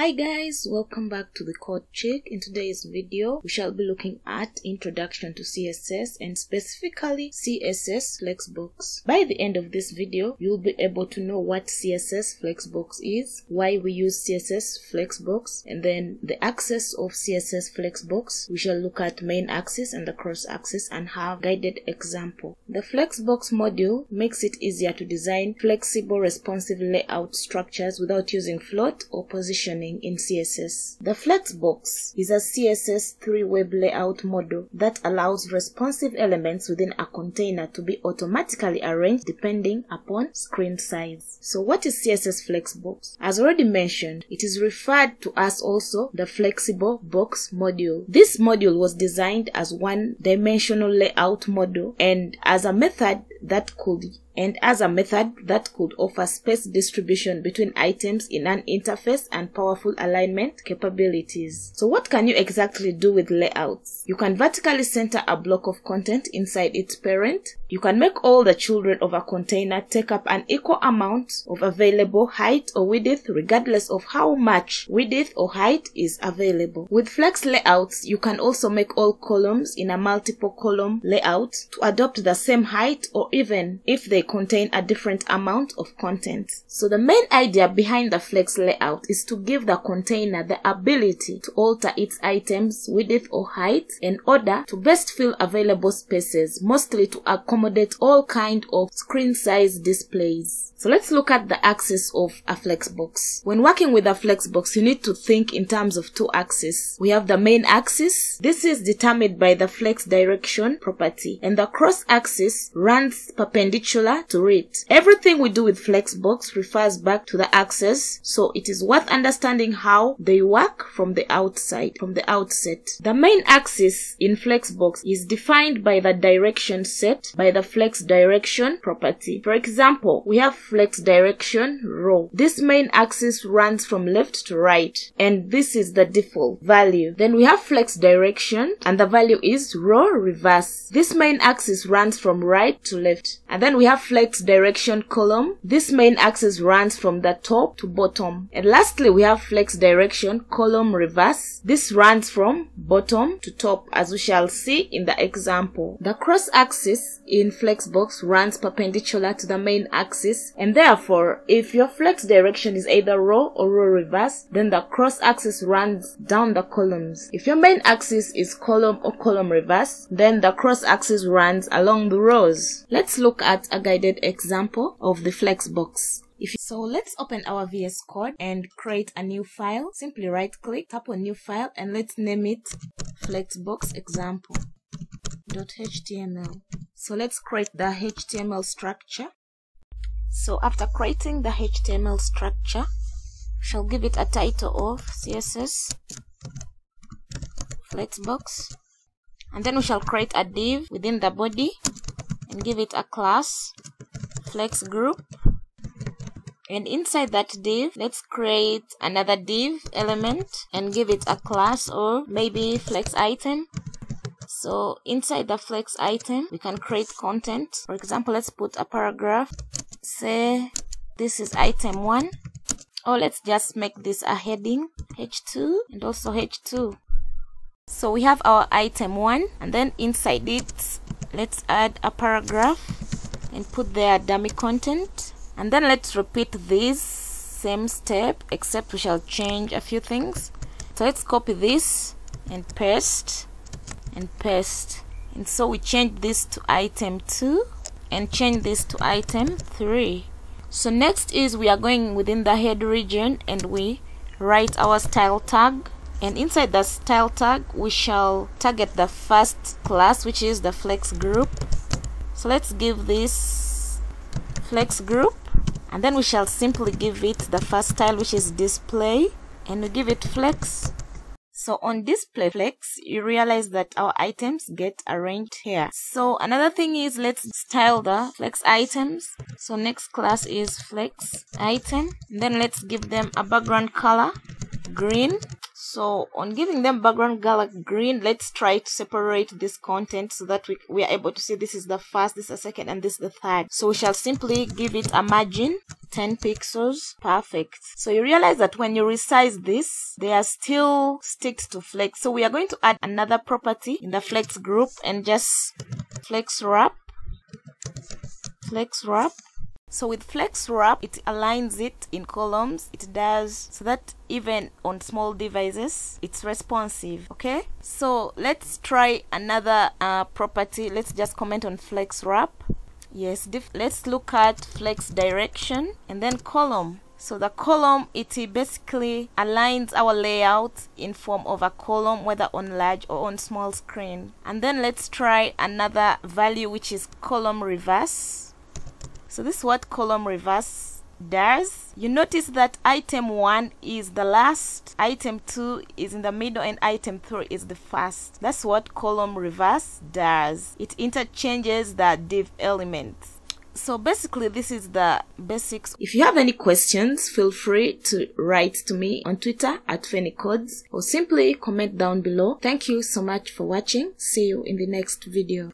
Hi guys, welcome back to the Code Chick. In today's video, we shall be looking at Introduction to CSS and specifically CSS Flexbox. By the end of this video, you'll be able to know what CSS Flexbox is, why we use CSS Flexbox, and then the axis of CSS Flexbox. We shall look at main axis and the cross axis and have guided example. The Flexbox module makes it easier to design flexible, responsive layout structures without using float or positioning in CSS. The Flexbox is a CSS 3-web layout model that allows responsive elements within a container to be automatically arranged depending upon screen size. So what is CSS Flexbox? As already mentioned, it is referred to as also the Flexible Box module. This module was designed as one-dimensional layout model and as a method that could offer space distribution between items in an interface and powerful alignment capabilities. So what can you exactly do with layouts? You can vertically center a block of content inside its parent. You can make all the children of a container take up an equal amount of available height or width regardless of how much width or height is available. With flex layouts, you can also make all columns in a multiple column layout to adopt the same height or even if they contain a different amount of content. So the main idea behind the flex layout is to give the container the ability to alter its items width or height in order to best fill available spaces, mostly to accommodate all kind of screen size displays. So let's look at the axis of a Flexbox. When working with a Flexbox, you need to think in terms of two axes. We have the main axis. This is determined by the flex direction property, and the cross axis runs perpendicular to it. Everything we do with Flexbox refers back to the axis, so it is worth understanding how they work from the outset. The main axis in Flexbox is defined by the direction set by the flex direction property. For example, we have flex direction row. This main axis runs from left to right, and this is the default value. Then we have flex direction, and the value is row reverse. This main axis runs from right to left. And then we have flex direction column. This main axis runs from the top to bottom. And lastly, we have flex direction column reverse. This runs from bottom to top, as we shall see in the example. The cross axis in Flexbox runs perpendicular to the main axis, and therefore, if your flex direction is either row or row reverse, then the cross axis runs down the columns. If your main axis is column or column reverse, then the cross axis runs along the rows. Let's look at a guided example of the Flexbox. So let's open our VS Code and create a new file. Simply right click, tap on new file, and let's name it Flexbox Example.html. So let's create the HTML structure. So after creating the HTML structure, we shall give it a title of CSS Flexbox, and then we shall create a div within the body and give it a class flex group, and inside that div let's create another div element and give it a class or maybe flex item. So inside the flex item we can create content. For example, let's put a paragraph, say this is item 1, or let's just make this a heading h2 and also h2. So we have our item 1, and then inside it let's add a paragraph and put there dummy content, and then let's repeat this same step except we shall change a few things. So let's copy this and paste, and so we change this to item 2 and change this to item 3. So next is we are going within the head region and we write our style tag, and inside the style tag we shall target the first class, which is the flex group. So let's give this flex group, and then we shall simply give it the first style, which is display, and we give it flex. So on display flex, you realize that our items get arranged here. So another thing is let's style the flex items. So next class is flex item, and then let's give them a background color green. So on giving them background color green, let's try to separate this content so that we are able to see this is the first, this is the second, and this is the third. So we shall simply give it a margin 10 pixels. Perfect. So you realize that when you resize this, they are still sticks to flex. So we are going to add another property in the flex group and just flex wrap. Flex wrap. So with flex wrap, it aligns it in columns. It does so that even on small devices, it's responsive. Okay. So let's try another property. Let's just comment on flex wrap. Yes. Let's look at flex direction and then column. So the column, it basically aligns our layout in form of a column, whether on large or on small screen. And then let's try another value, which is column reverse. So this is what column reverse does. You notice that item 1 is the last, item 2 is in the middle, and item 3 is the first. That's what column reverse does. It interchanges the div elements. So basically this is the basics. If you have any questions, feel free to write to me on Twitter at FennyCodes or simply comment down below. Thank you so much for watching. See you in the next video.